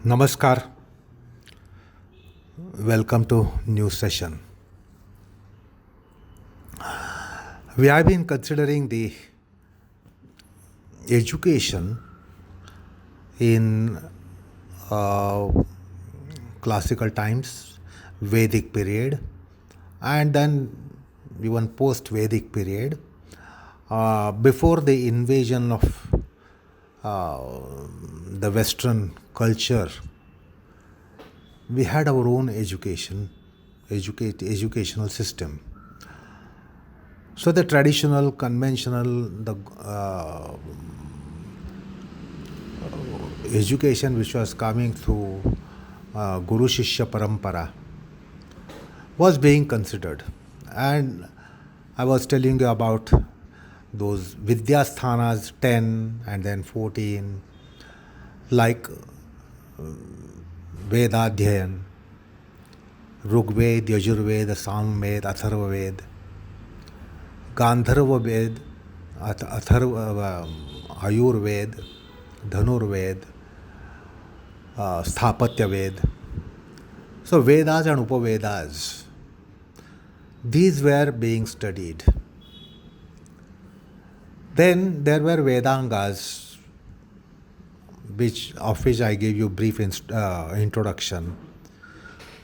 Namaskar. Welcome to new session. We have been considering the education in uh, classical times, Vedic period, and then even post-Vedic period, before the invasion of uh, the Western culture. We had our own educational system. So the traditional, conventional, the education which was coming through Guru Shishya Parampara was being considered. And I was telling you about those Vidyasthanas 10 and then 14, like Vedadhyayan, Rigved, Yajurved, Samved, Atharvaved, Gandharva Ved, Ayurved, Dhanurved, Sthapatya Ved. So Vedas and Upavedas, these were being studied. Then there were Vedangas, of which I gave you brief introduction.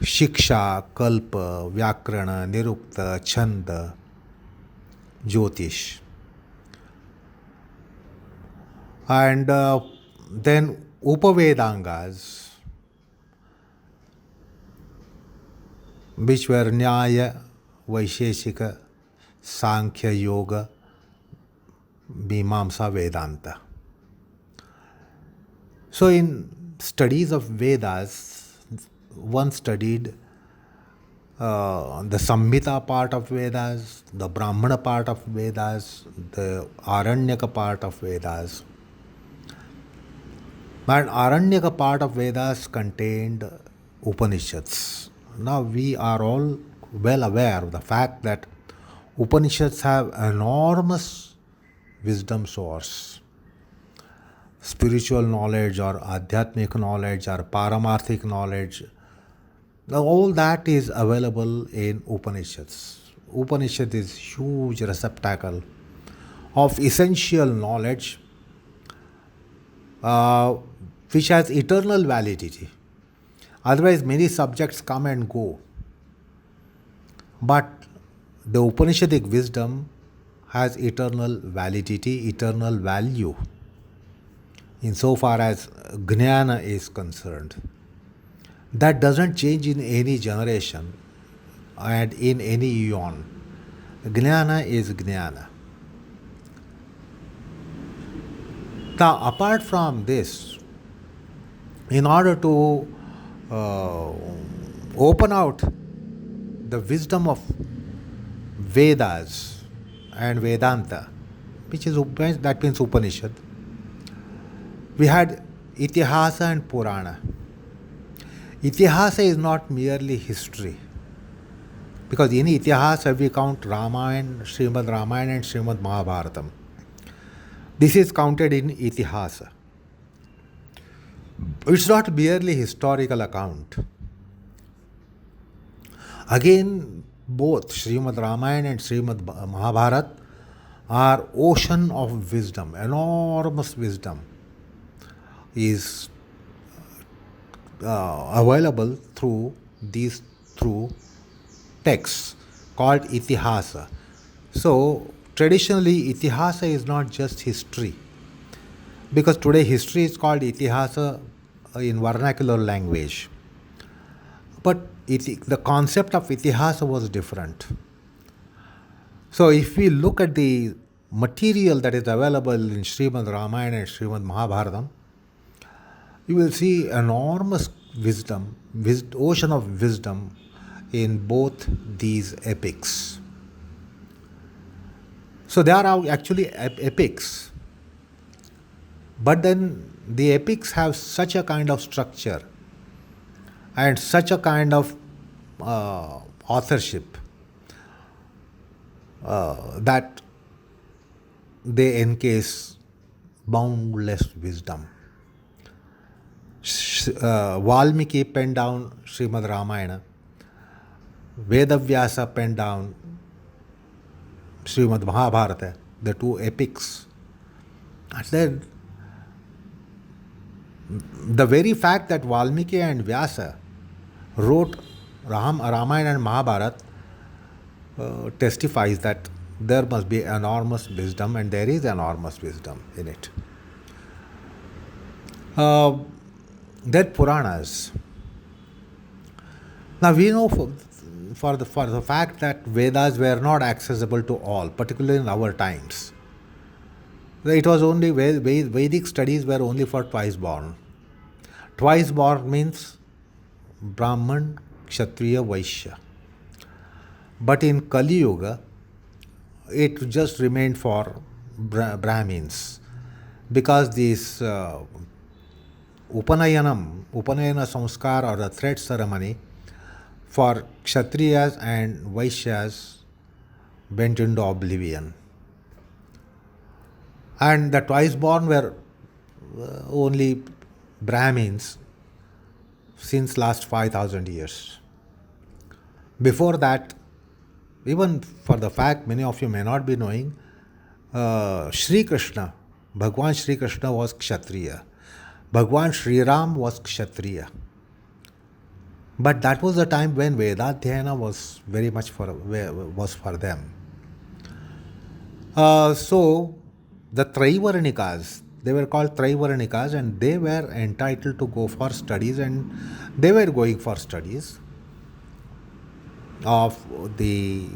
Shiksha, Kalpa, Vyakarana, Nirukta, Chanda, Jyotish. And then Upavedangas, which were Nyaya, Vaisheshika, Sankhya, Yoga, Mimamsa, Vedanta. So in studies of Vedas, one studied the Samhita part of Vedas, the Brahmana part of Vedas, the Aranyaka part of Vedas. And Aranyaka part of Vedas contained Upanishads. Now we are all well aware of the fact that Upanishads have enormous wisdom source. Spiritual knowledge or Adhyatmic knowledge or Paramarthic knowledge, all that is available in Upanishads. Upanishad is huge receptacle of essential knowledge which has eternal validity. Otherwise, many subjects come and go. But the Upanishadic wisdom has eternal validity, eternal value, insofar as Jnana is concerned. That doesn't change in any generation and in any eon. Jnana is Jnana. Now, apart from this, in order to open out the wisdom of Vedas and Vedanta, that means Upanishad, we had Itihasa and Purana. Itihasa is not merely history, because in Itihasa we count Ramayana, Srimad Ramayana and Srimad Mahabharatam. This is counted in Itihasa. It's not merely historical account. Again, both Srimad Ramayana and Srimad Mahabharata are ocean of wisdom, enormous wisdom is available through texts called Itihasa. So traditionally, Itihasa is not just history, because today history is called Itihasa in vernacular language. But the concept of Itihasa was different. So if we look at the material that is available in Srimad Ramayana and Srimad Mahabharatam, you will see enormous wisdom, ocean of wisdom in both these epics. So they are actually epics. But then the epics have such a kind of structure and such a kind of authorship that they encase boundless wisdom. Valmiki penned down Srimad Ramayana, Vedavyasa penned down Srimad Mahabharata, the two epics. And then the very fact that Valmiki and Vyasa wrote Ramayana and Mahabharata testifies that there must be enormous wisdom, and there is enormous wisdom in it. Then Puranas. Now we know for the fact that Vedas were not accessible to all, particularly in our times. It was only Vedic studies were only for twice born. Twice born means Brahman, Kshatriya, Vaishya. But in Kali Yuga, it just remained for Brahmins, because this Upanayana Samskar, or the thread ceremony for Kshatriyas and Vaishyas, went into oblivion. And the twice born were only Brahmins since last 5,000 years. Before that, even for the fact many of you may not be knowing, Shri Krishna, Bhagwan Shri Krishna was Kshatriya. Bhagwan Shri Ram was Kshatriya. But that was the time when Vedadhyayana was very much for them. So the Traivaranikas, they were called Traivaranikas, and they were entitled to go for studies, and they were going for studies of the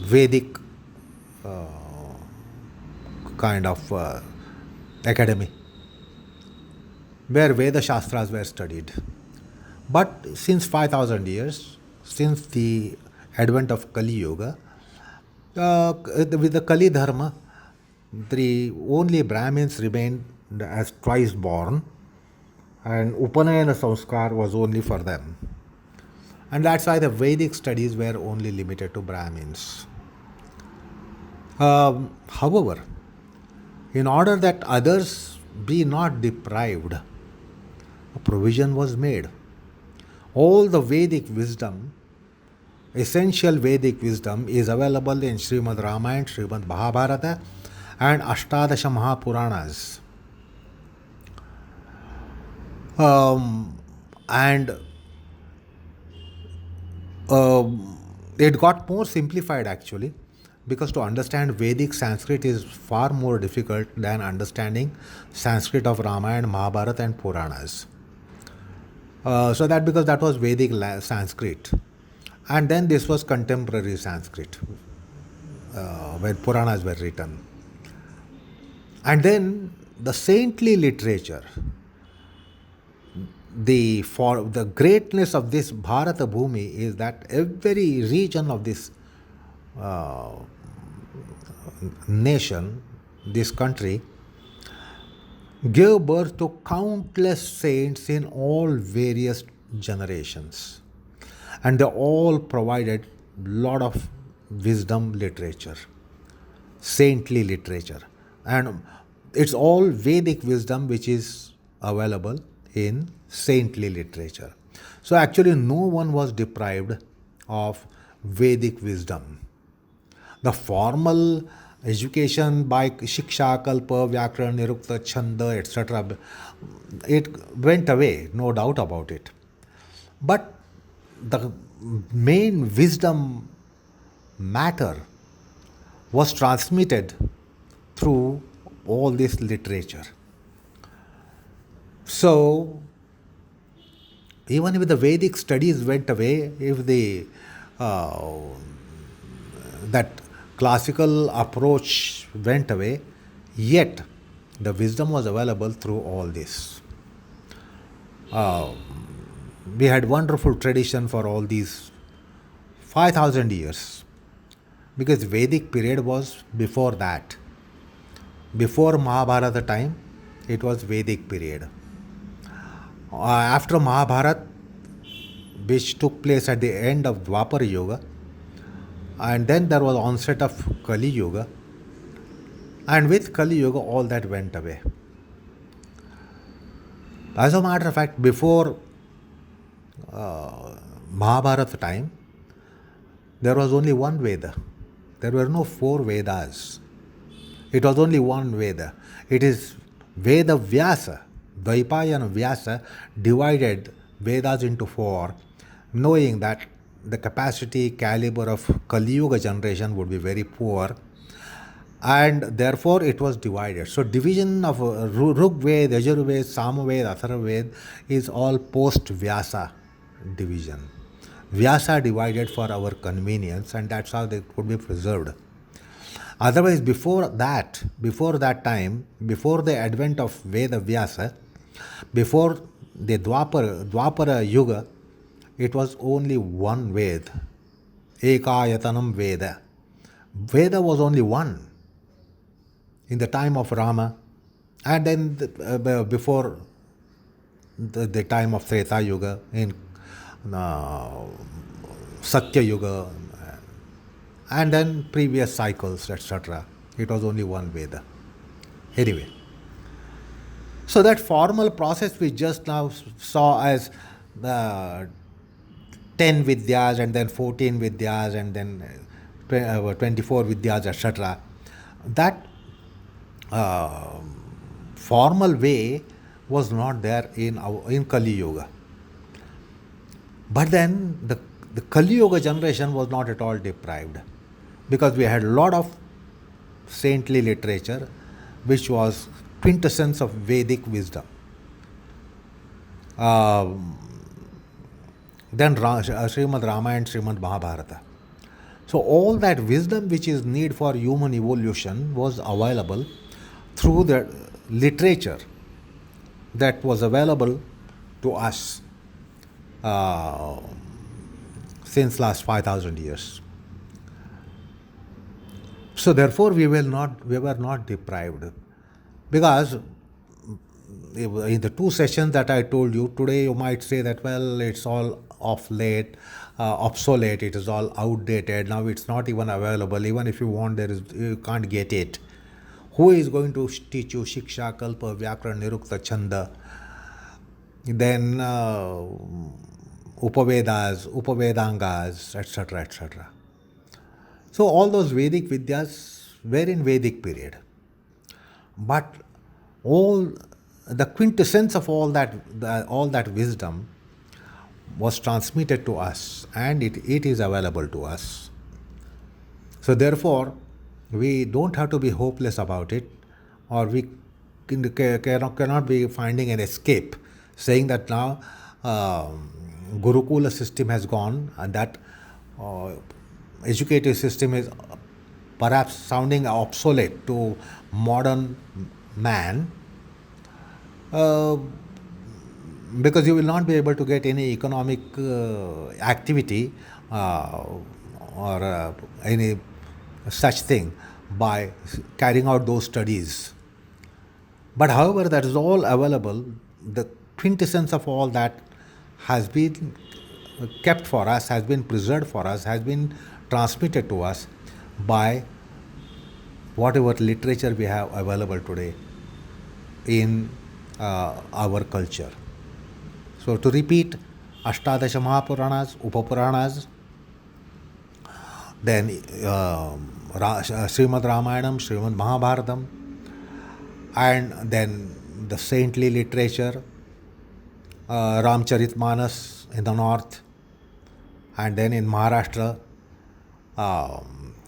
Vedic kind of academy, where Veda Shastras were studied. But since 5,000 years, since the advent of Kali Yuga, with the Kali Dharma, the only Brahmins remained as twice born, and Upanayana Samskar was only for them. And that's why the Vedic studies were only limited to Brahmins. However, in order that others be not deprived, a provision was made. All the Vedic wisdom, essential Vedic wisdom, is available in Srimad Ramayana, Srimad Mahabharata, and Ashtadasha Mahapuranas. And it got more simplified actually, because to understand Vedic Sanskrit is far more difficult than understanding Sanskrit of Ramayana, Mahabharata, and Puranas. So that because that was Vedic Sanskrit, and then this was contemporary Sanskrit when Puranas were written. And then the saintly literature, the greatness of this Bharata Bhumi is that every region of this nation, this country, gave birth to countless saints in all various generations, and they all provided lot of wisdom literature, saintly literature, and it's all Vedic wisdom which is available in saintly literature. So actually no one was deprived of Vedic wisdom. The formal education by Shiksha, Kalpa, Vyakaran, Nirukta, Chanda, etc., it went away, no doubt about it. But the main wisdom matter was transmitted through all this literature. So even if the Vedic studies went away, if the that classical approach went away, yet the wisdom was available through all this. We had wonderful tradition for all these 5,000 years, because Vedic period was before that. Before Mahabharata time, it was Vedic period. After Mahabharata, which took place at the end of Dwapara Yuga, and then there was onset of Kali Yuga, and with Kali Yuga all that went away. As a matter of fact, before Mahabharata time, there was only one Veda. There were no four Vedas. It was only one Veda. It is Veda Vyasa. Dvaipayana Vyasa divided Vedas into four, knowing that the capacity caliber of Kali Yuga generation would be very poor, and therefore it was divided. So division of Rug Ved, Yajur Ved, Sama Ved, Atharva Ved is all post Vyasa division. Vyasa divided for our convenience, and that's how they could be preserved. Otherwise, before that time, before the advent of Veda Vyasa, before the Dwapara Yuga, it was only one Ved, Ekayatanam Veda. Veda was only one in the time of Rama, and then before the time of Treta Yuga, in Satya Yuga, and then previous cycles, etc. It was only one Veda. Anyway, so that formal process we just now saw as the 10 Vidyas and then 14 Vidyas and then 24 Vidyas, etc. That formal way was not there in Kali Yuga. But then the Kali Yuga generation was not at all deprived, because we had a lot of saintly literature which was quintessence of Vedic wisdom. Then Srimad Ramayana and Srimad Mahabharata. So all that wisdom which is need for human evolution was available through the literature that was available to us since last 5,000 years. So therefore we were not deprived, because in the two sessions that I told you today, you might say that, well, it's all obsolete, it is all outdated, now it's not even available, even if you want, you can't get it. Who is going to teach you Shiksha, Kalpa, Vyakran, Nirukta, Chanda, then Upavedas, Upavedangas, etc., etc. So all those Vedic Vidyas were in Vedic period. But all the quintessence of all that wisdom was transmitted to us, and it is available to us. So therefore, we don't have to be hopeless about it, or we cannot be finding an escape, saying that now Gurukula system has gone, and that educative system is perhaps sounding obsolete to modern man, because you will not be able to get any economic activity or any such thing by carrying out those studies. But however, that is all available. The quintessence of all that has been kept for us, has been preserved for us, has been transmitted to us by whatever literature we have available today in our culture. So to repeat, Ashtadasha Mahapuranas, Upapuranas, then Srimad Ramayanam, Srimad Mahabharatam, and then the saintly literature, Ramcharitmanas in the north, and then in Maharashtra,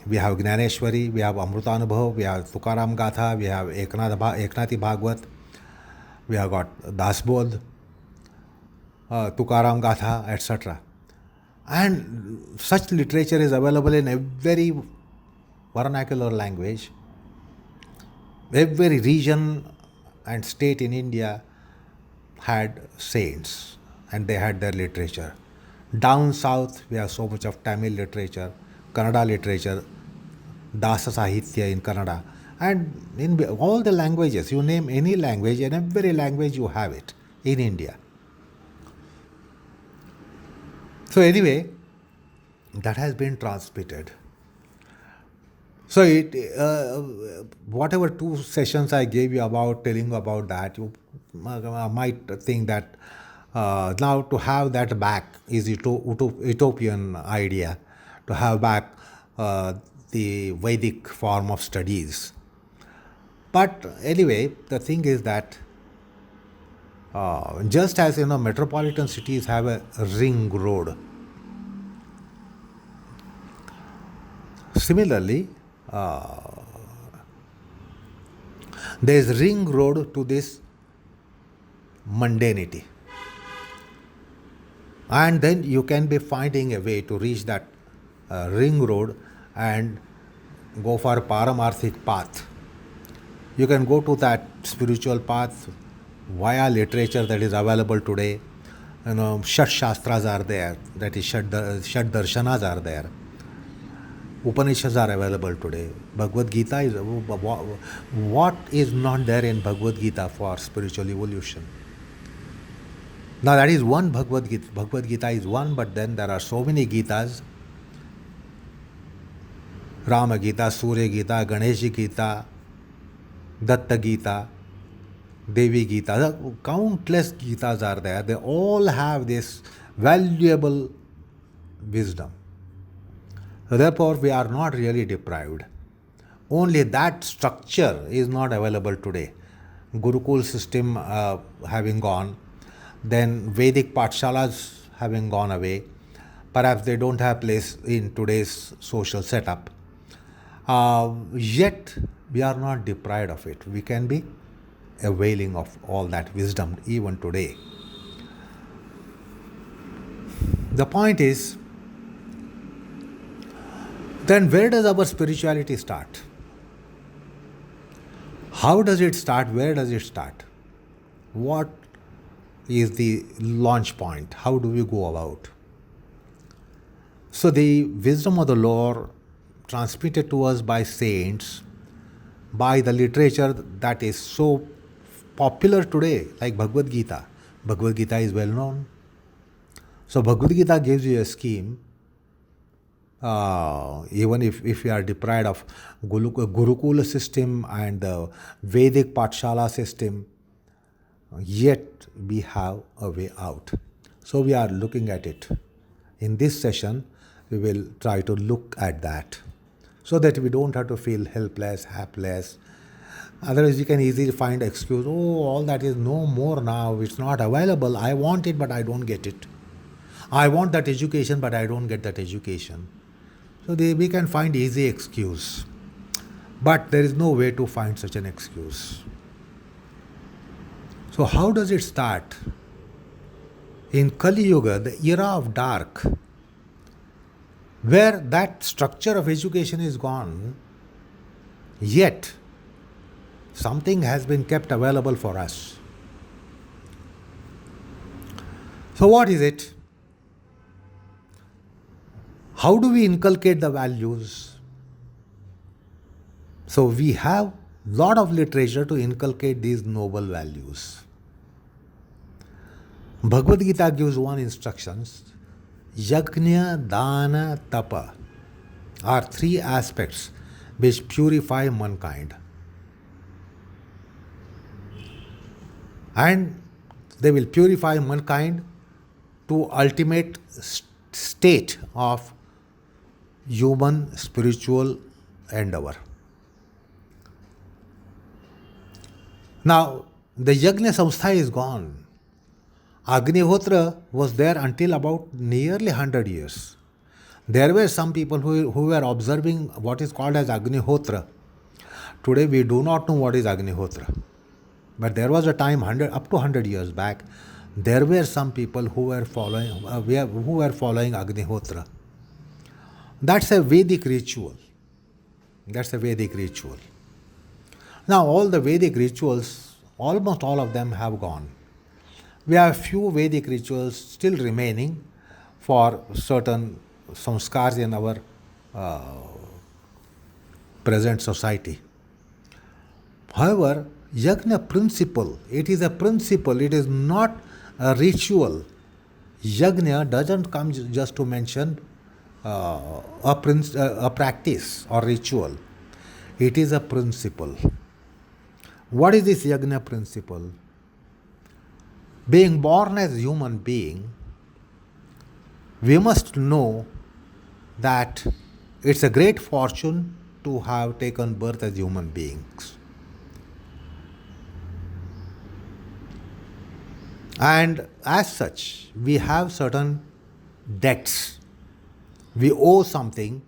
we have Gnaneshwari, we have Amrutanubhav, we have Tukaram Gatha, we have Eknathi Bhagwat, we have got Dasbodh, Tukaram Gatha, etc. And such literature is available in every vernacular language. Every region and state in India had saints, and they had their literature. Down south, we have so much of Tamil literature, Kannada literature, Dasa Sahitya in Kannada, and in all the languages. You name any language, in every language you have it in India. So anyway, that has been transmitted. So whatever two sessions I gave you about telling you about that, you might think that now to have that back is utopian idea, to have back the Vedic form of studies. But anyway, the thing is that just as metropolitan cities have a ring road, similarly, there is ring road to this mundanity, and then you can be finding a way to reach that ring road and go for paramarthic path. You can go to that spiritual path via literature that is available today. Shat Shastras are there, that is Shat Darshanas are there. Upanishads are available today. Bhagavad Gita is what is not there in Bhagavad Gita for spiritual evolution. Now that is one Bhagavad Gita. Bhagavad Gita is one, but then there are so many Gitas. Rama Gita, Surya Gita, Ganesh Gita, Datta Gita, Devi Gita. Countless Gitas are there. They all have this valuable wisdom. Therefore, we are not really deprived. Only that structure is not available today. Gurukul system having gone, then Vedic Pathshalas having gone away. Perhaps they don't have place in today's social setup. Yet, we are not deprived of it. We can be availing of all that wisdom even today. The point is, then where does our spirituality start? How does it start? Where does it start? What is the launch point? How do we go about? So the wisdom of the Lord transmitted to us by saints, by the literature that is so popular today, like Bhagavad Gita. Bhagavad Gita is well known. So Bhagavad Gita gives you a scheme. Even if you are deprived of Gurukula system and the Vedic Pathshala system, yet we have a way out. So we are looking at it. In this session, we will try to look at that so that we don't have to feel helpless, hapless. Otherwise, we can easily find excuse, oh, all that is no more now, it's not available. I want it, but I don't get it. I want that education, but I don't get that education. So we can find easy excuse. But there is no way to find such an excuse. So how does it start? In Kali Yuga, the era of dark, where that structure of education is gone, yet something has been kept available for us. So what is it? How do we inculcate the values? So we have lot of literature to inculcate these noble values. Bhagavad Gita gives one instructions. Yajna, Dana, Tapa are three aspects which purify mankind. And they will purify mankind to ultimate state of human spiritual endeavor. Now, the Yajna Samstha is gone. Agnihotra was there until about nearly 100 years. There were some people who were observing what is called as Agnihotra. Today we do not know what is Agnihotra. But there was a time up to 100 years back, there were some people who were following Agnihotra. That's a Vedic ritual. Now all the Vedic rituals, almost all of them have gone. We have few Vedic rituals still remaining for certain samskars in our present society. However, Yajna principle, it is a principle, it is not a ritual. Yajna doesn't come just to mention a practice or ritual. It is a principle. What is this Yajna principle? Being born as a human being, we must know that it's a great fortune to have taken birth as human beings. And as such, we have certain debts. We owe something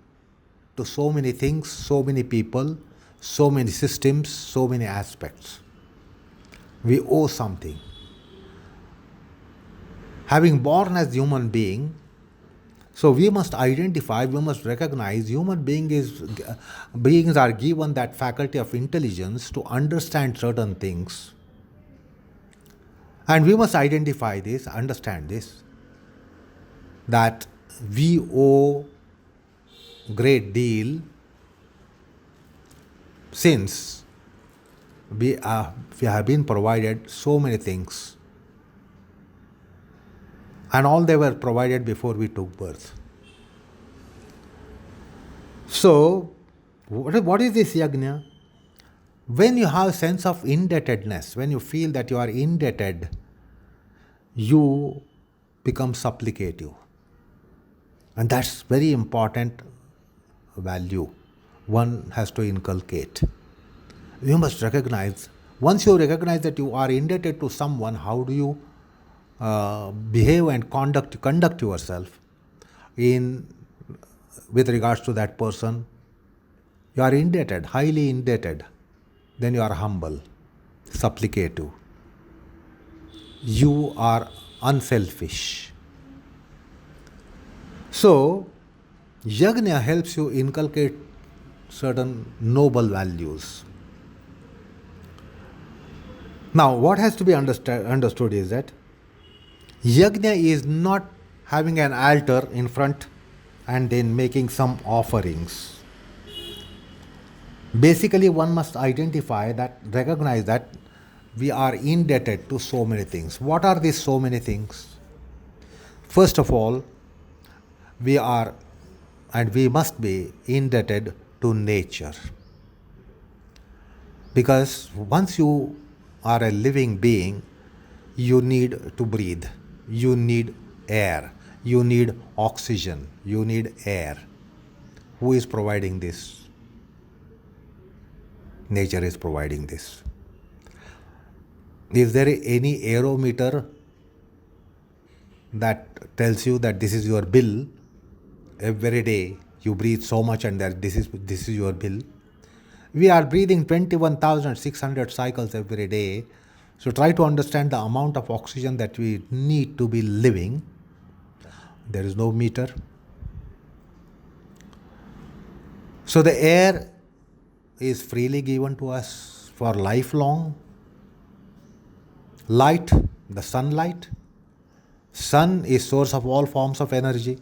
to so many things, so many people, so many systems, so many aspects. We owe something. Having born as human being, so we must identify, we must recognize beings are given that faculty of intelligence to understand certain things. And we must identify this, understand this, that we owe great deal since we have been provided so many things, and all they were provided before we took birth. So, what is this yajna? When you have sense of indebtedness, when you feel that you are indebted, you become supplicative. And that's very important value one has to inculcate. You must recognize, once you recognize that you are indebted to someone, how do you behave and conduct yourself with regards to that person? You are indebted, highly indebted. Then you are humble, supplicative. You are unselfish. So, yajna helps you inculcate certain noble values. Now, what has to be understood is that yajna is not having an altar in front and then making some offerings. Basically, one must recognize that we are indebted to so many things. What are these so many things? First of all, we are and we must be indebted to nature. Because once you are a living being, you need to breathe, you need air, you need oxygen, you need air. Who is providing this? Nature is providing this. Is there any aerometer that tells you that this is your bill? Every day you breathe so much and that this is your bill. We are breathing 21,600 cycles every day. So try to understand the amount of oxygen that we need to be living. There is no meter. So the air is freely given to us for lifelong. Light, the sunlight. Sun is source of all forms of energy.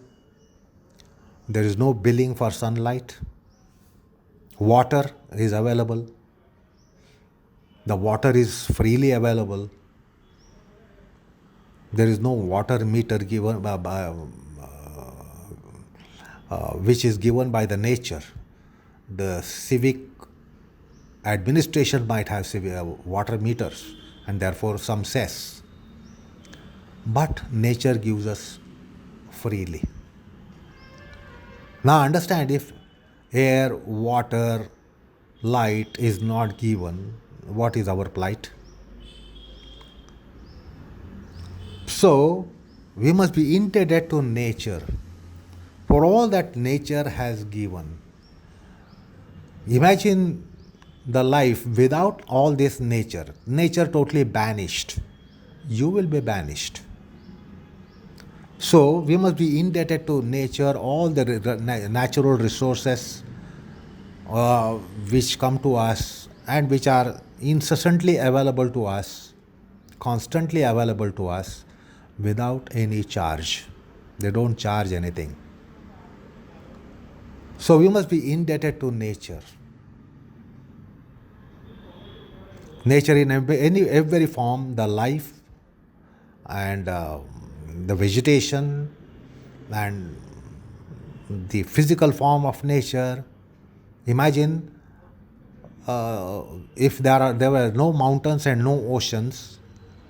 There is no billing for sunlight. Water is available. The water is freely available. There is no water meter given which is given by the nature. The civic administration might have water meters and therefore some cess. But nature gives us freely. Now understand, if air, water, light is not given, what is our plight? So, we must be indebted to nature for all that nature has given. Imagine the life without all this nature. Nature totally banished. You will be banished. So, we must be indebted to nature, all the natural resources which come to us and which are incessantly available to us, constantly available to us without any charge. They don't charge anything. So, we must be indebted to nature. Nature in every form, the life and the vegetation and the physical form of nature. Imagine if there were no mountains and no oceans,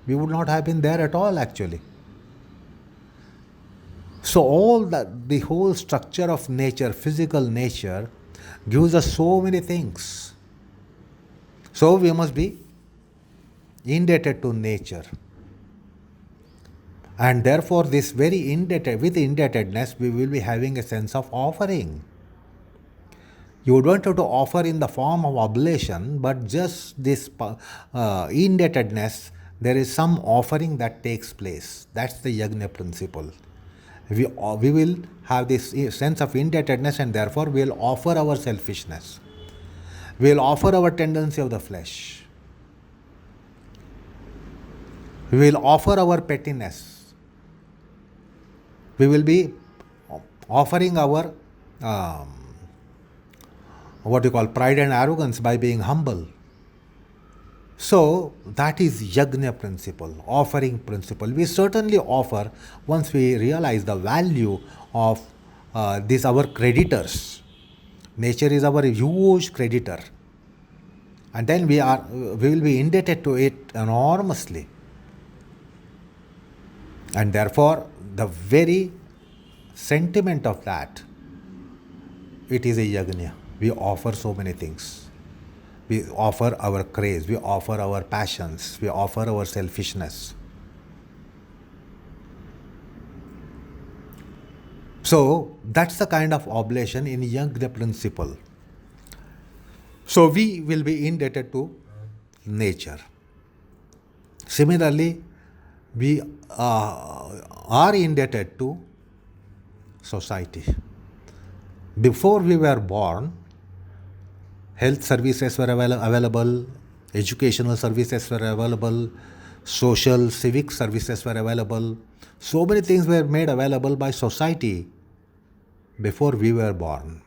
We would not have been there at all, actually. So all that, the whole structure of nature, physical nature, gives us so many things. So we must be indebted to nature. And therefore, this very with indebtedness, we will be having a sense of offering. You don't have to offer in the form of oblation, but just this indebtedness, there is some offering that takes place. That's the yajna principle. We will have this sense of indebtedness, and therefore we will offer our selfishness. We will offer our tendency of the flesh. We will offer our pettiness. We will be offering our what you call pride and arrogance by being humble. So that is yajna principle, offering principle. We certainly offer once we realize the value of these our creditors. Nature is our huge creditor, and then we will be indebted to it enormously. And therefore, the very sentiment of that, it is a yajna. We offer so many things. We offer our craze, we offer our passions, we offer our selfishness. So that's the kind of oblation in yajna principle. So we will be indebted to nature. Similarly, we are indebted to society. Before we were born, health services were available, educational services were available, social, civic services were available. So many things were made available by society before we were born.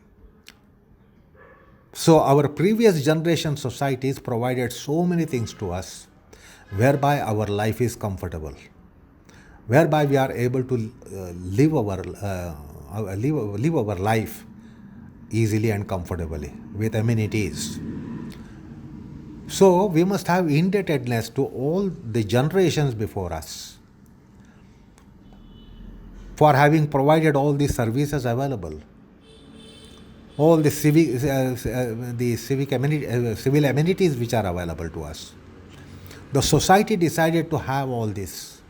So our previous generation societies provided so many things to us, whereby our life is comfortable, whereby we are able to live our life easily and comfortably with amenities. So we must have indebtedness to all the generations before us for having provided all these services available, all the civil amenities which are available to us. The society decided to have all this,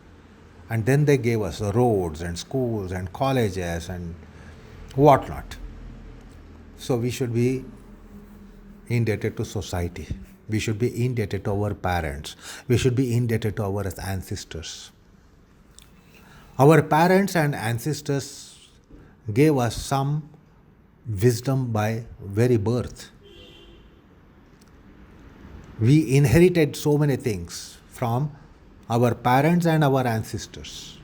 and then they gave us roads and schools and colleges and whatnot. So we should be indebted to society. We should be indebted to our parents. We should be indebted to our ancestors. Our parents and ancestors gave us some wisdom by very birth. We inherited so many things from our parents and our ancestors.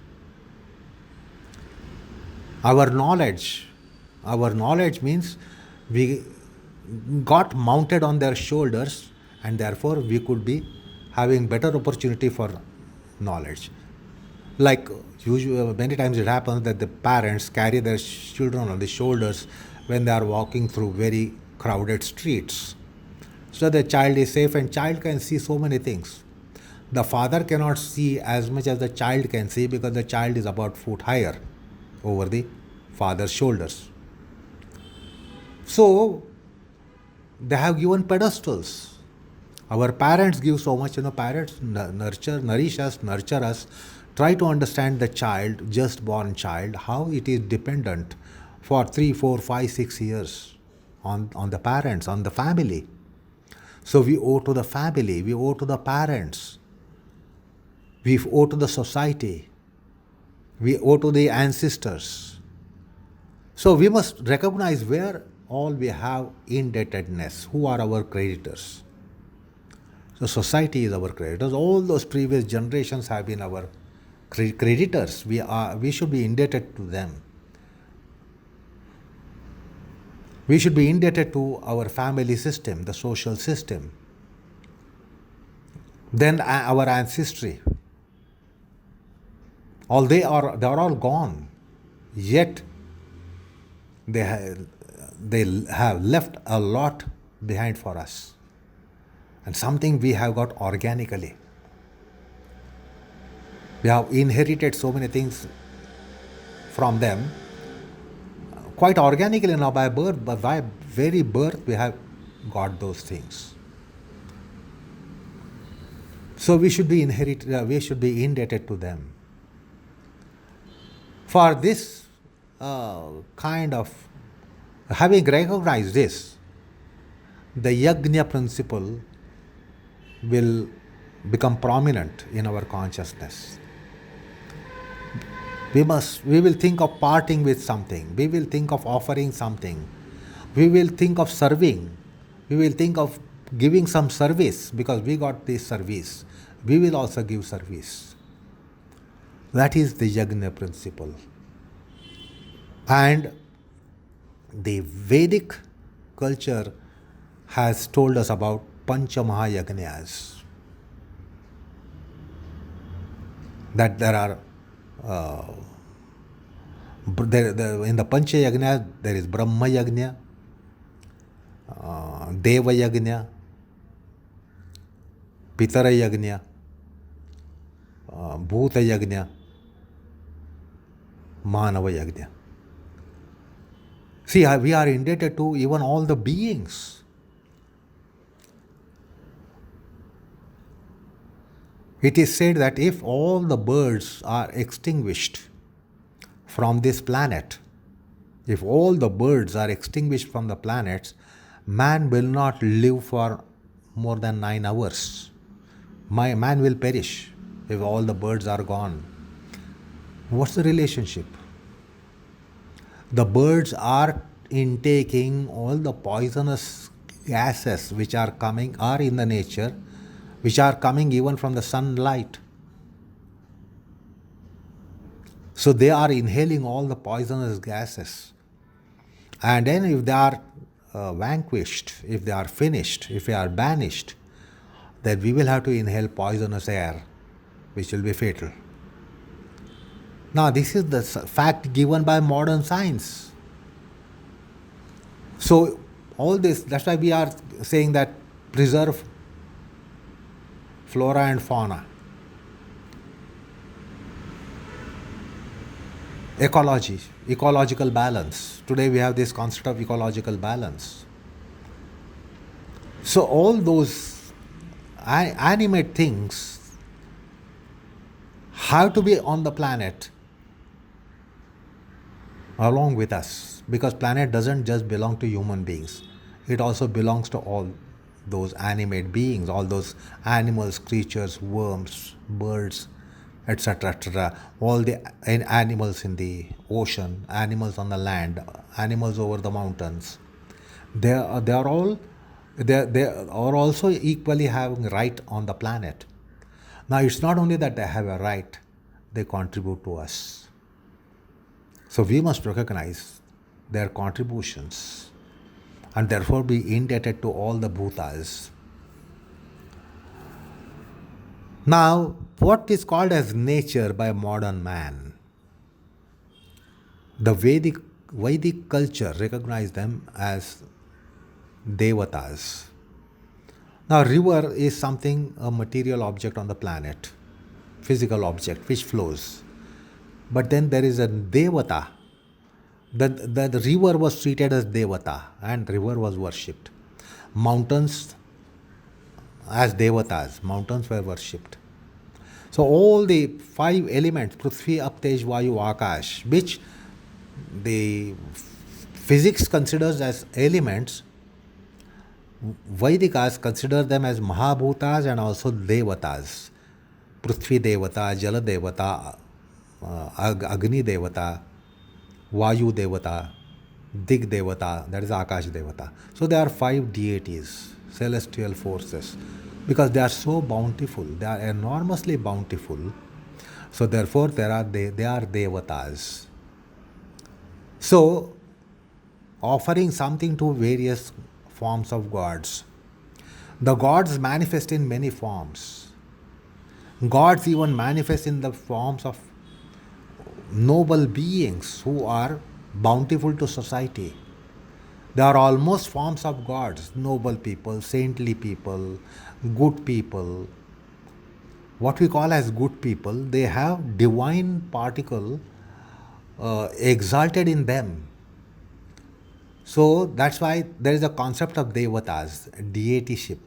Our knowledge means we got mounted on their shoulders, and therefore we could be having better opportunity for knowledge. Like usually, many times it happens that the parents carry their children on the shoulders when they are walking through very crowded streets. So the child is safe, and child can see so many things. The father cannot see as much as the child can see because the child is about foot higher over the father's shoulders. So they have given pedestals. Our parents give so much, parents nourish us, nurture us, try to understand the child, just born child, how it is dependent for 3, 4, 5, 6 years on the parents, on the family. So we owe to the family, we owe to the parents, we owe to the society, we owe to the ancestors. So we must recognize where all we have indebtedness, who are our creditors. So society is our creditors. All those previous generations have been our creditors. We should be indebted to them. We should be indebted to our family system, the social system. Then our ancestry. They are all gone, yet they have left a lot behind for us, and something we have got organically. We have inherited so many things from them quite organically now by birth, but by very birth we have got those things. So we should be indebted to them. For this kind of, having recognized this, the yajna principle will become prominent in our consciousness. We will think of parting with something, we will think of offering something, we will think of serving, we will think of giving some service because we got this service. We will also give service. That is the yajna principle. And the Vedic culture has told us about Pancha Mahayajnas. That there are, in the Pancha Yajna, there is Brahma Yajna, Deva Yajna, Pitara Yajna, Bhuta Yajna, Manava Yajna. See, we are indebted to even all the beings. It is said that if all the birds are extinguished from this planet, if all the birds are extinguished from the planets, man will not live for more than 9 hours. Man will perish if all the birds are gone. What's the relationship? The birds are intaking all the poisonous gases which are in the nature, which are coming even from the sunlight. So they are inhaling all the poisonous gases. And then if they are vanquished, if they are finished, if they are banished, then we will have to inhale poisonous air, which will be fatal. Now, this is the fact given by modern science. So, all this, that's why we are saying that preserve flora and fauna. Ecology, ecological balance. Today we have this concept of ecological balance. So, all those animate things have to be on the planet along with us, because planet doesn't just belong to human beings, it also belongs to all those animate beings, all those animals, creatures, worms, birds, etc., etc., all the animals in the ocean, animals on the land, animals over the mountains. They are also equally having right on the planet. Now, it's not only that they have a right, they contribute to us. So we must recognize their contributions and therefore be indebted to all the bhutas. Now, what is called as nature by modern man, the Vedic culture recognized them as devatas. Now, river is something, a material object on the planet, physical object which flows. But then there is a devata. The river was treated as devata and river was worshipped. Mountains as devatas, mountains were worshipped. So all the 5 elements, Prithvi, Aptej, Vayu, Akash, which the physics considers as elements, Vedikas consider them as Mahabhutas and also Devatas. Prithvi Devata, Jala Devata, Agni Devata, Vayu Devata, Dig Devata, that is Akash Devata. So there are 5 deities, celestial forces, because they are so bountiful, they are enormously bountiful. So therefore they are Devatas. So offering something to various forms of gods. The gods manifest in many forms. Gods even manifest in the forms of noble beings who are bountiful to society. They are almost forms of gods, noble people, saintly people, good people. what we call as good people, they have divine particle exalted in them. So that's why there is a concept of devatas, deityship,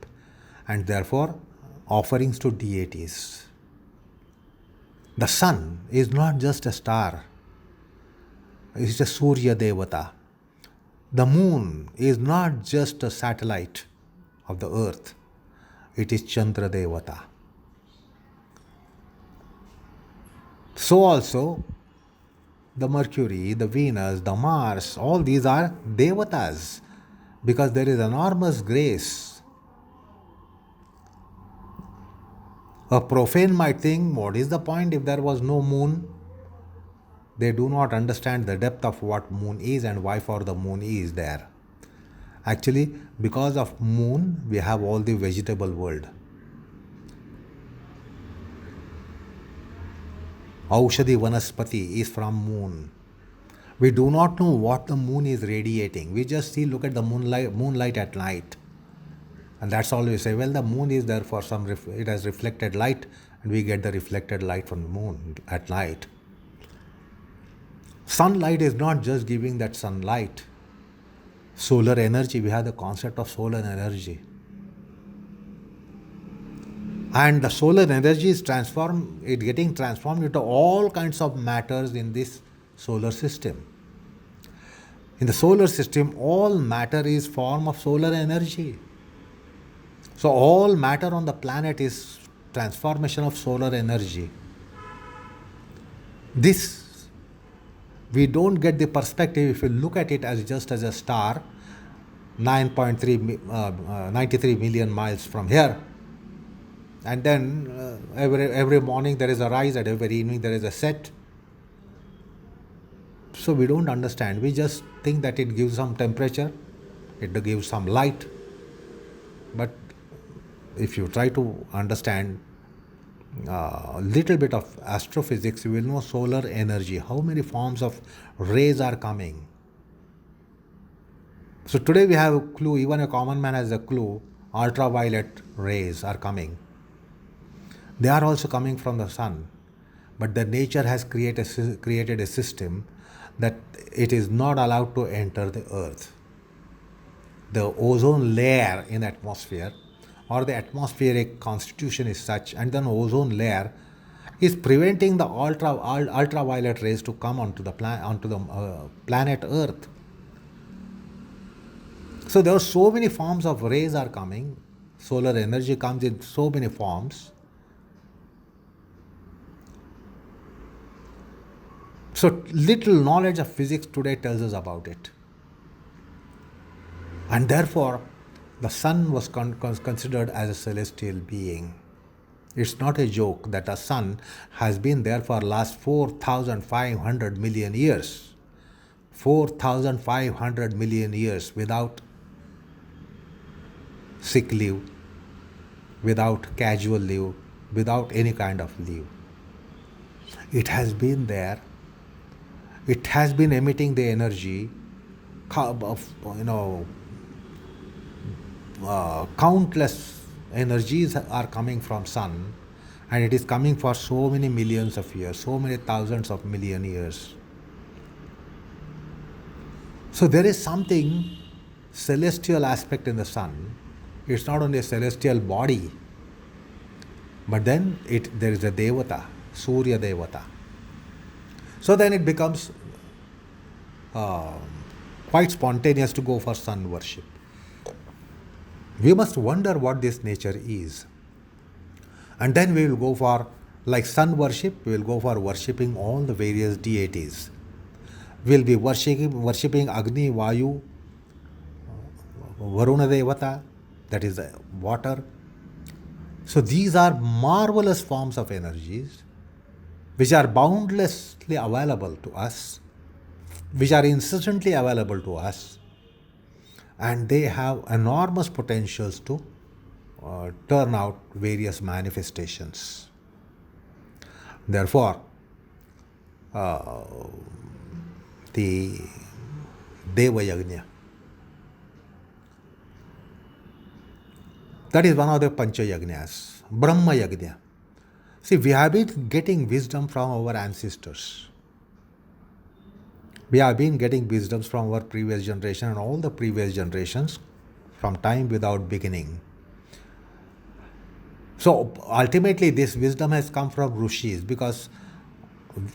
and therefore offerings to deities. The sun is not just a star, it's a Surya Devata. The moon is not just a satellite of the earth, it is Chandra Devata. So also the Mercury, the Venus, the Mars, all these are Devatas because there is enormous grace. A profane might think, what is the point if there was no moon? They do not understand the depth of what moon is and why for the moon is there. Actually, because of moon, we have all the vegetable world. Aushadhi Vanaspati is from moon. We do not know what the moon is radiating. We just see, look at the moonlight at night. And that's all we say. Well, the moon is there for some, it has reflected light, and we get the reflected light from the moon at night. Sunlight is not just giving that sunlight. Solar energy, we have the concept of solar energy. And the solar energy is getting transformed into all kinds of matters in this solar system. In the solar system, all matter is form of solar energy. So all matter on the planet is transformation of solar energy. This, we don't get the perspective if you look at it as just as a star, 93 million miles from here. And then every morning there is a rise, and every evening there is a set. So we don't understand. We just think that it gives some temperature, it gives some light. But if you try to understand a little bit of astrophysics, you will know solar energy, how many forms of rays are coming. So today we have a clue, even a common man has a clue, ultraviolet rays are coming. They are also coming from the sun, but the nature has created a system that it is not allowed to enter the earth. The ozone layer in the atmosphere or the atmospheric constitution is such, and then ozone layer is preventing the ultraviolet rays to come onto the planet Earth. So there are so many forms of rays are coming. Solar energy comes in so many forms. So little knowledge of physics today tells us about it. And therefore, the sun was considered as a celestial being. It's not a joke that the sun has been there for last 4,500 million years. 4,500 million years without sick leave, without casual leave, without any kind of leave. It has been there. It has been emitting the energy of, countless energies are coming from sun, and it is coming for so many millions of years, so many thousands of million years. So there is something celestial aspect in the sun. It's not only a celestial body, but then there is a devata, Surya Devata. So then it becomes quite spontaneous to go for sun worship. We must wonder what this nature is. And then we will go for, like sun worship, we will go for worshipping all the various deities. We will be worshipping Agni, Vayu, Varuna Devata, that is the water. So these are marvelous forms of energies which are boundlessly available to us, which are incessantly available to us, and they have enormous potentials to turn out various manifestations. Therefore, the Deva Yajna, that is one of the Pancha Yajnas. Brahma Yajna. See, we have been getting wisdom from our ancestors. We have been getting wisdoms from our previous generation and all the previous generations from time without beginning. So ultimately, this wisdom has come from rishis because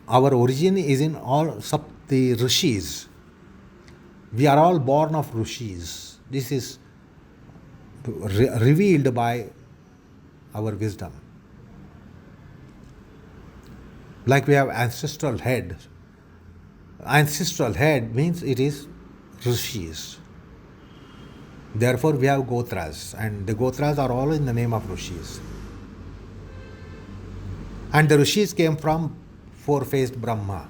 our origin is in all the rishis. We are all born of rishis. This is revealed by our wisdom. Like we have ancestral head. Ancestral head means it is rishis. Therefore, we have gotras, and the gotras are all in the name of rishis. And the rishis came from four-faced Brahma.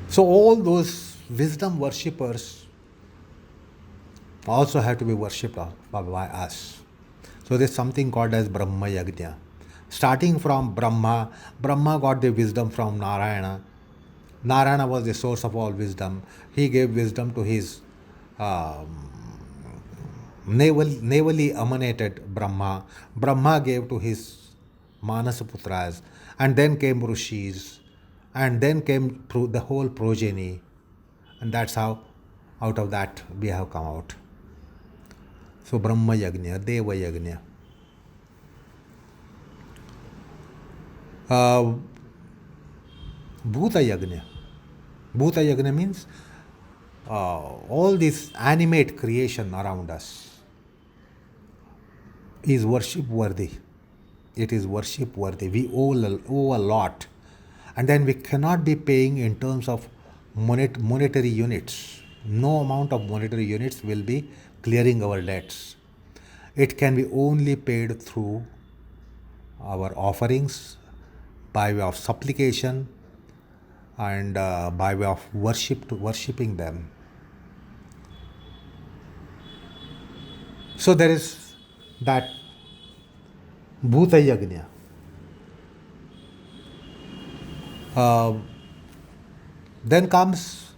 So all those wisdom worshippers also have to be worshipped by us. So there's something called as Brahma Yajna. Starting from Brahma, Brahma got the wisdom from Narayana. Narayana was the source of all wisdom. He gave wisdom to his navally emanated Brahma. Brahma gave to his Manasaputras, and then came Rishis, and then came the whole progeny, and that's how out of that we have come out. So Brahma Yajna, Deva Yajna. Bhuta Yajna. Bhuta Yajna means all this animate creation around us is worship worthy. It is worship worthy. We owe a lot. And then we cannot be paying in terms of monetary units. No amount of monetary units will be clearing our debts. It can be only paid through our offerings, by way of supplication, and by way of worshipping them. So there is that Bhuta Yajna. Then comes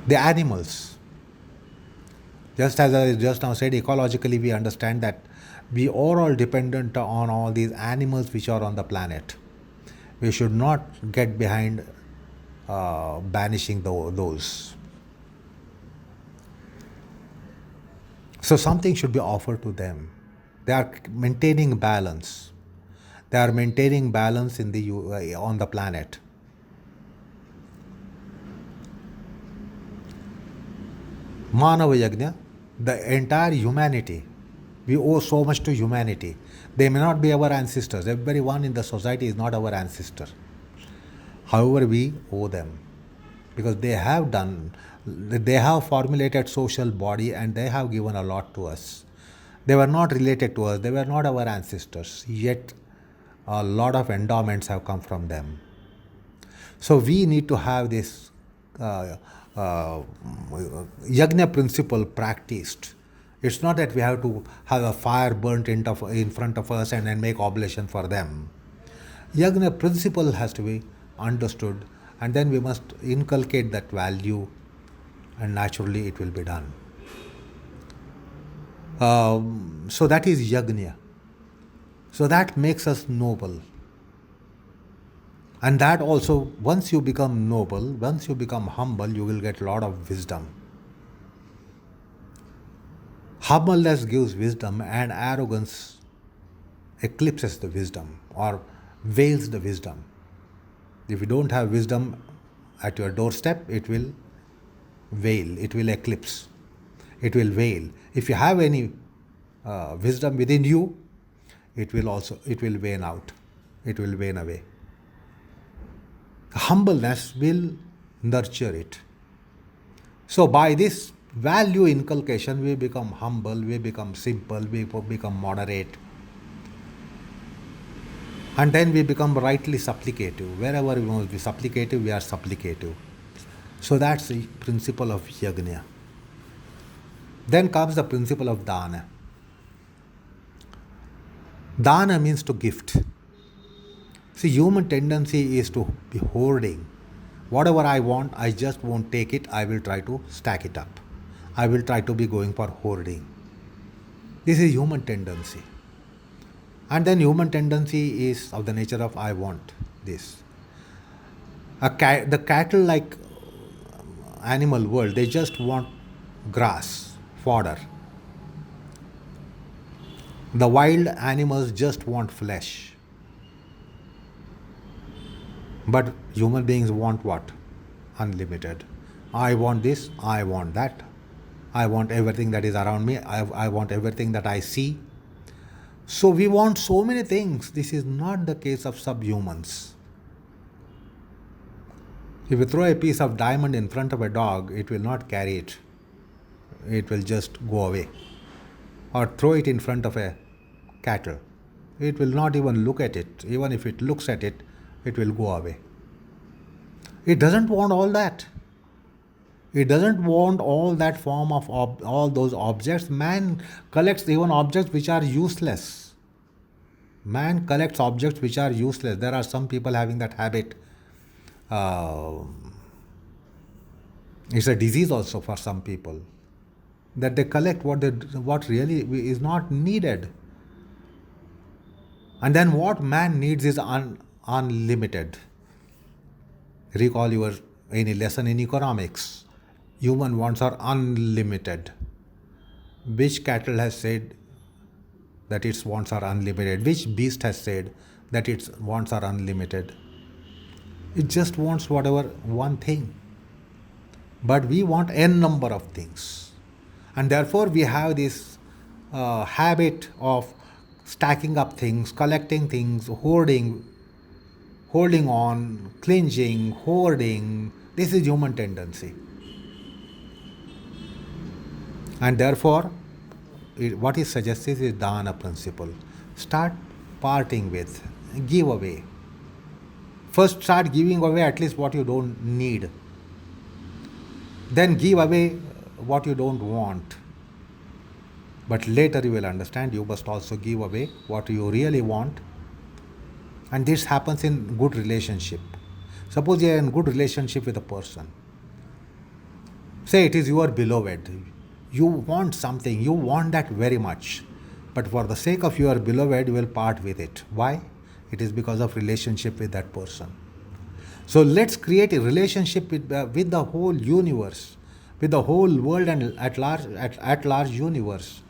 the animals. Just as I just now said, ecologically we understand that we are all dependent on all these animals which are on the planet. We should not get behind banishing those. So something should be offered to them. They are maintaining balance. They are maintaining balance in on the planet. Manava Yajna, the entire humanity. We owe so much to humanity. They may not be our ancestors. Everyone in the society is not our ancestor. However, we owe them because they have formulated social body and they have given a lot to us. They were not related to us. They were not our ancestors. Yet, a lot of endowments have come from them. So we need to have this yajna principle practiced. It's not that we have to have a fire burnt in front of us and then make oblation for them. Yajna principle has to be understood, and then we must inculcate that value, and naturally it will be done. So that is yajna. So that makes us noble. And that also, once you become noble, once you become humble, you will get a lot of wisdom. Humbleness gives wisdom, and arrogance eclipses the wisdom or veils the wisdom. If you don't have wisdom at your doorstep, it will veil, it will eclipse, it will veil. If you have any wisdom within you, it will wane out, it will wane away. Humbleness will nurture it. So by this value inculcation, we become humble, we become simple, we become moderate. And then we become rightly supplicative. Wherever we must be supplicative, we are supplicative. So that's the principle of yajna. Then comes the principle of dana. Dana means to gift. See, human tendency is to be hoarding. Whatever I want, I just won't take it. I will try to stack it up. I will try to be going for hoarding. This is human tendency. And then human tendency is of the nature of I want this. The cattle like animal world, they just want grass, fodder. The wild animals just want flesh. But human beings want what? Unlimited. I want this, I want that. I want everything that is around me. I want everything that I see. So we want so many things. This is not the case of subhumans. If you throw a piece of diamond in front of a dog, it will not carry it. It will just go away. Or throw it in front of a cattle. It will not even look at it. Even if it looks at it, it will go away. It doesn't want all that. It doesn't want all that form of all those objects. Man collects even objects which are useless. Man collects objects which are useless. There are some people having that habit. It's a disease also for some people, that they collect what really is not needed. And then what man needs is unlimited. Recall your any lesson in economics. Human wants are unlimited. Which cattle has said that its wants are unlimited? Which beast has said that its wants are unlimited? It just wants whatever one thing. But we want n number of things. And therefore we have this habit of stacking up things, collecting things, hoarding on, clinging, hoarding. This is human tendency. And therefore, what it suggests is dana principle. Start parting with, give away. First start giving away at least what you don't need. Then give away what you don't want. But later you will understand you must also give away what you really want. And this happens in good relationship. Suppose you are in good relationship with a person. Say it is your beloved. You want something, you want that very much. But for the sake of your beloved, you will part with it. Why? It is because of relationship with that person. So let's create a relationship with the whole universe, with the whole world and at large universe.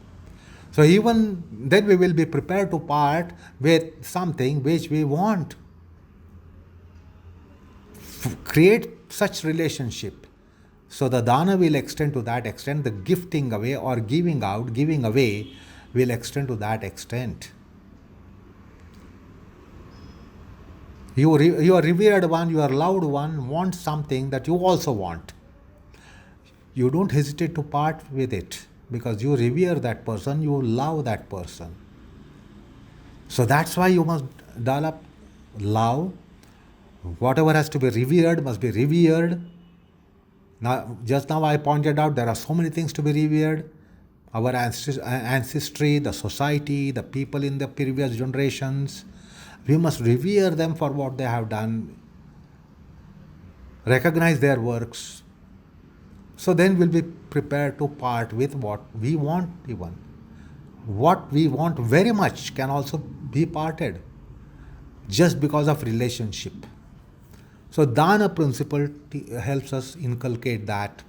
So even then we will be prepared to part with something which we want. Create such relationship. So the dana will extend to that extent, the gifting away or giving away will extend to that extent. Your revered one, your loved one wants something that you also want. You don't hesitate to part with it because you revere that person, you love that person. So that's why you must develop love. Whatever has to be revered must be revered. Just now I pointed out there are so many things to be revered. Our ancestry, the society, the people in the previous generations. We must revere them for what they have done. Recognize their works. So then we'll be prepared to part with what we want even. What we want very much can also be parted just because of relationship. So dana principle helps us inculcate that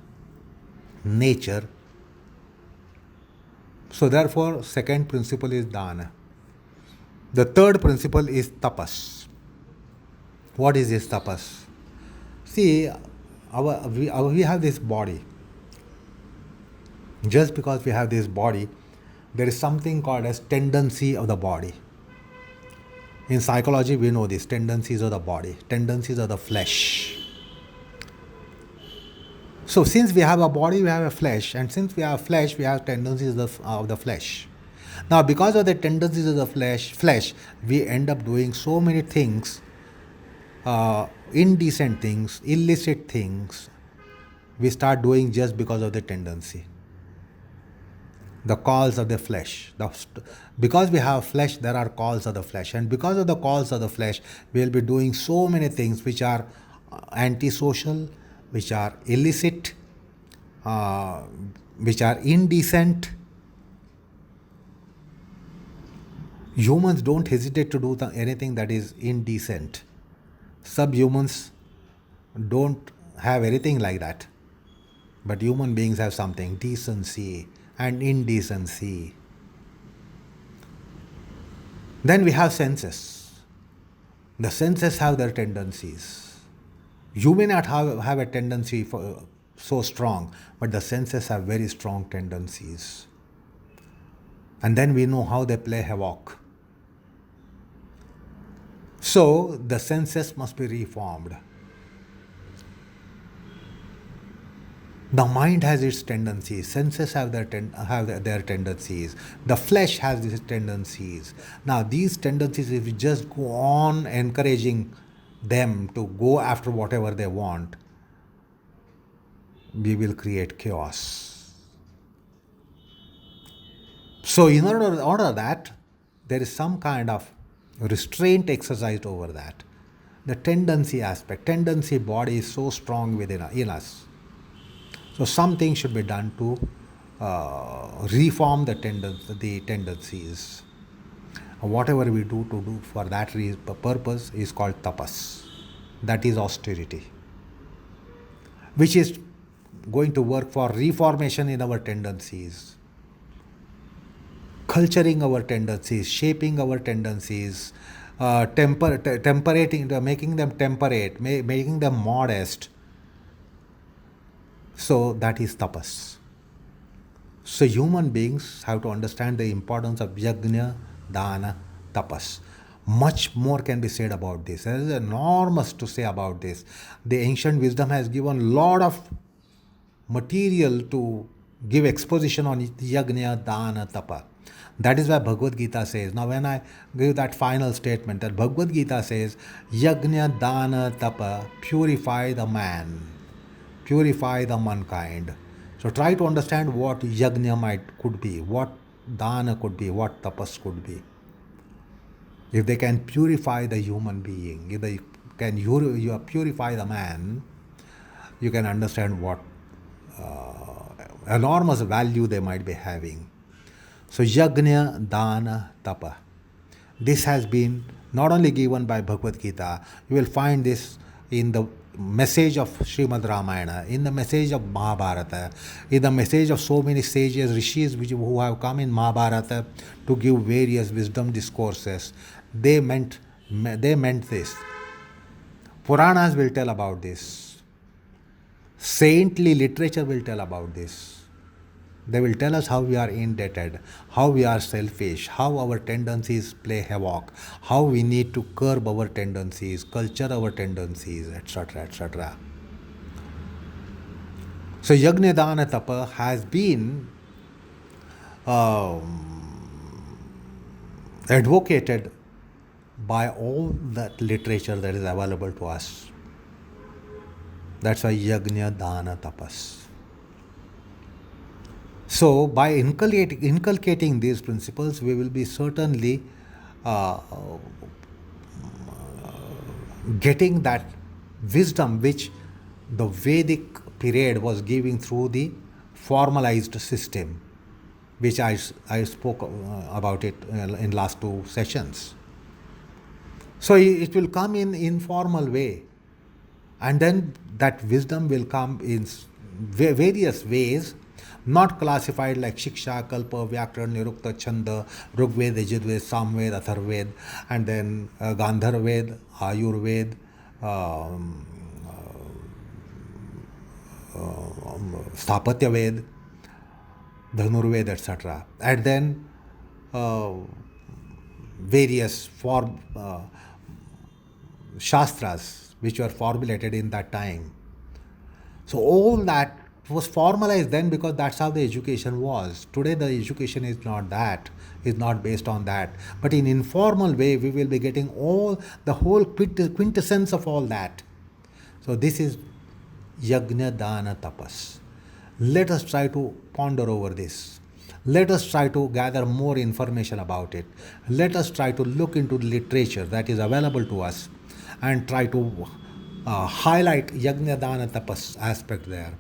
nature. So therefore, second principle is dana. The third principle is tapas. What is this tapas? See, we have this body. Just because we have this body, there is something called as tendency of the body. In psychology, we know this, tendencies of the body, tendencies of the flesh. So since we have a body, we have a flesh, and since we have flesh, we have tendencies of the flesh. Now, because of the tendencies of the flesh, we end up doing so many things, indecent things, illicit things. We start doing just because of the tendency. The calls of the flesh. Because we have flesh, there are calls of the flesh. And because of the calls of the flesh, we will be doing so many things which are antisocial, which are illicit, which are indecent. Humans don't hesitate to do anything that is indecent. Subhumans don't have anything like that. But human beings have something, decency and indecency. Then we have senses. The senses have their tendencies. You may not have a tendency for so strong, but the senses have very strong tendencies. And then we know how they play havoc. So the senses must be reformed. The mind has its tendencies. Senses have their tendencies. The flesh has these tendencies. Now, these tendencies, if we just go on encouraging them to go after whatever they want, we will create chaos. So, in order that, there is some kind of restraint exercised over that. The tendency aspect, tendency body is so strong within us. So something should be done to reform the tendencies. Whatever we do for that purpose is called tapas. That is austerity, which is going to work for reformation in our tendencies, culturing our tendencies, shaping our tendencies, temperating, making them temperate, making them modest. So that is tapas. So human beings have to understand the importance of yajna, dana, tapas. Much more can be said about this. There is enormous to say about this. The ancient wisdom has given lot of material to give exposition on yajna, dana, tapa. That is why Bhagavad Gita says, now when I give that final statement, that Bhagavad Gita says, yajna, dana, tapa, purify the man, purify the mankind. So try to understand what yajna could be, what dana could be, what tapas could be. If they can purify the human being, if they can purify the man, you can understand what enormous value they might be having. So yajna, dana, tapa. This has been not only given by Bhagavad Gita, you will find this in the message of Srimad Ramayana, in the message of Mahabharata, in the message of so many sages, rishis who have come in Mahabharata to give various wisdom discourses. They meant this. Puranas will tell about this. Saintly literature will tell about this. They will tell us how we are indebted, how we are selfish, how our tendencies play havoc, how we need to curb our tendencies, culture our tendencies, etc., etc. So Yajna Dana Tapa has been advocated by all that literature that is available to us. That's why Yajna Dana Tapas. So by inculcating these principles, we will be certainly getting that wisdom which the Vedic period was giving through the formalized system, which I spoke about it in last two sessions. So it will come in informal way, and then that wisdom will come in various ways, not classified like Shiksha, Kalpa, Vyakran, Nirukta, Chanda, Rigved, Yajurved, Samved, Atharved, and then Gandharved, Ayurved, Sthapatya Ved, Dhanurved, etc. And then various Shastras which were formulated in that time. So all that was formalized then because that's how the education was. Today the education is not that, is not based on that. But in informal way we will be getting the whole quintessence of all that. So this is Yajna Dana Tapas. Let us try to ponder over this. Let us try to gather more information about it. Let us try to look into the literature that is available to us and try to highlight Yajna Dana Tapas aspect there.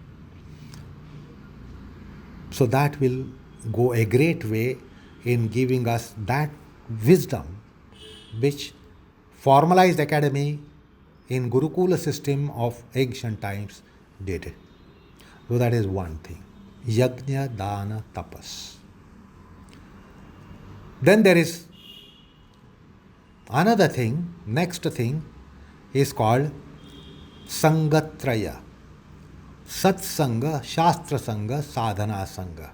So that will go a great way in giving us that wisdom which formalized academy in Gurukula system of ancient times did. So that is one thing. Yajna, dana, tapas. Then there is another thing, next thing is called Sangatraya. Satsanga, Shastra Sangha, Sadhana Sangha.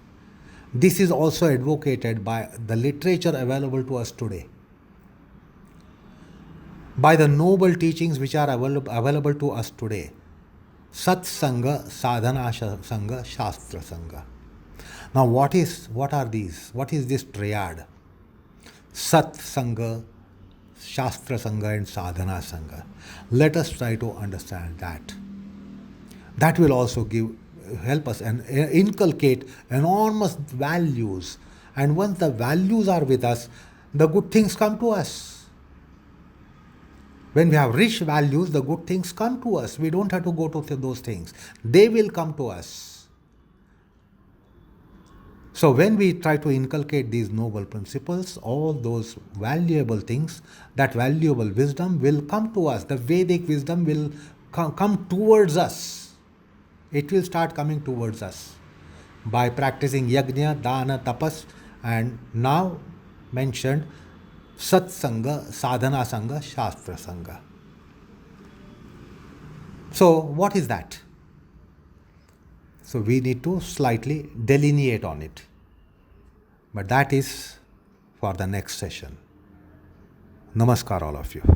This is also advocated by the literature available to us today, by the noble teachings which are available to us today. Sat Sangha, Sadhana Sangha, Shastra Sangha. Now what are these? What is this triad? Sat Sangha, Shastra Sangha and Sadhana Sangha. Let us try to understand that. That will also help us and inculcate enormous values. And once the values are with us, the good things come to us. When we have rich values, the good things come to us. We don't have to go to those things. They will come to us. So when we try to inculcate these noble principles, all those valuable things, that valuable wisdom will come to us. The Vedic wisdom will come towards us. It will start coming towards us by practicing yajna, dana, tapas, and now mentioned Sat Sangha, Sadhana Sangha, Shastra Sangha. So what is that? So we need to slightly delineate on it. But that is for the next session. Namaskar all of you.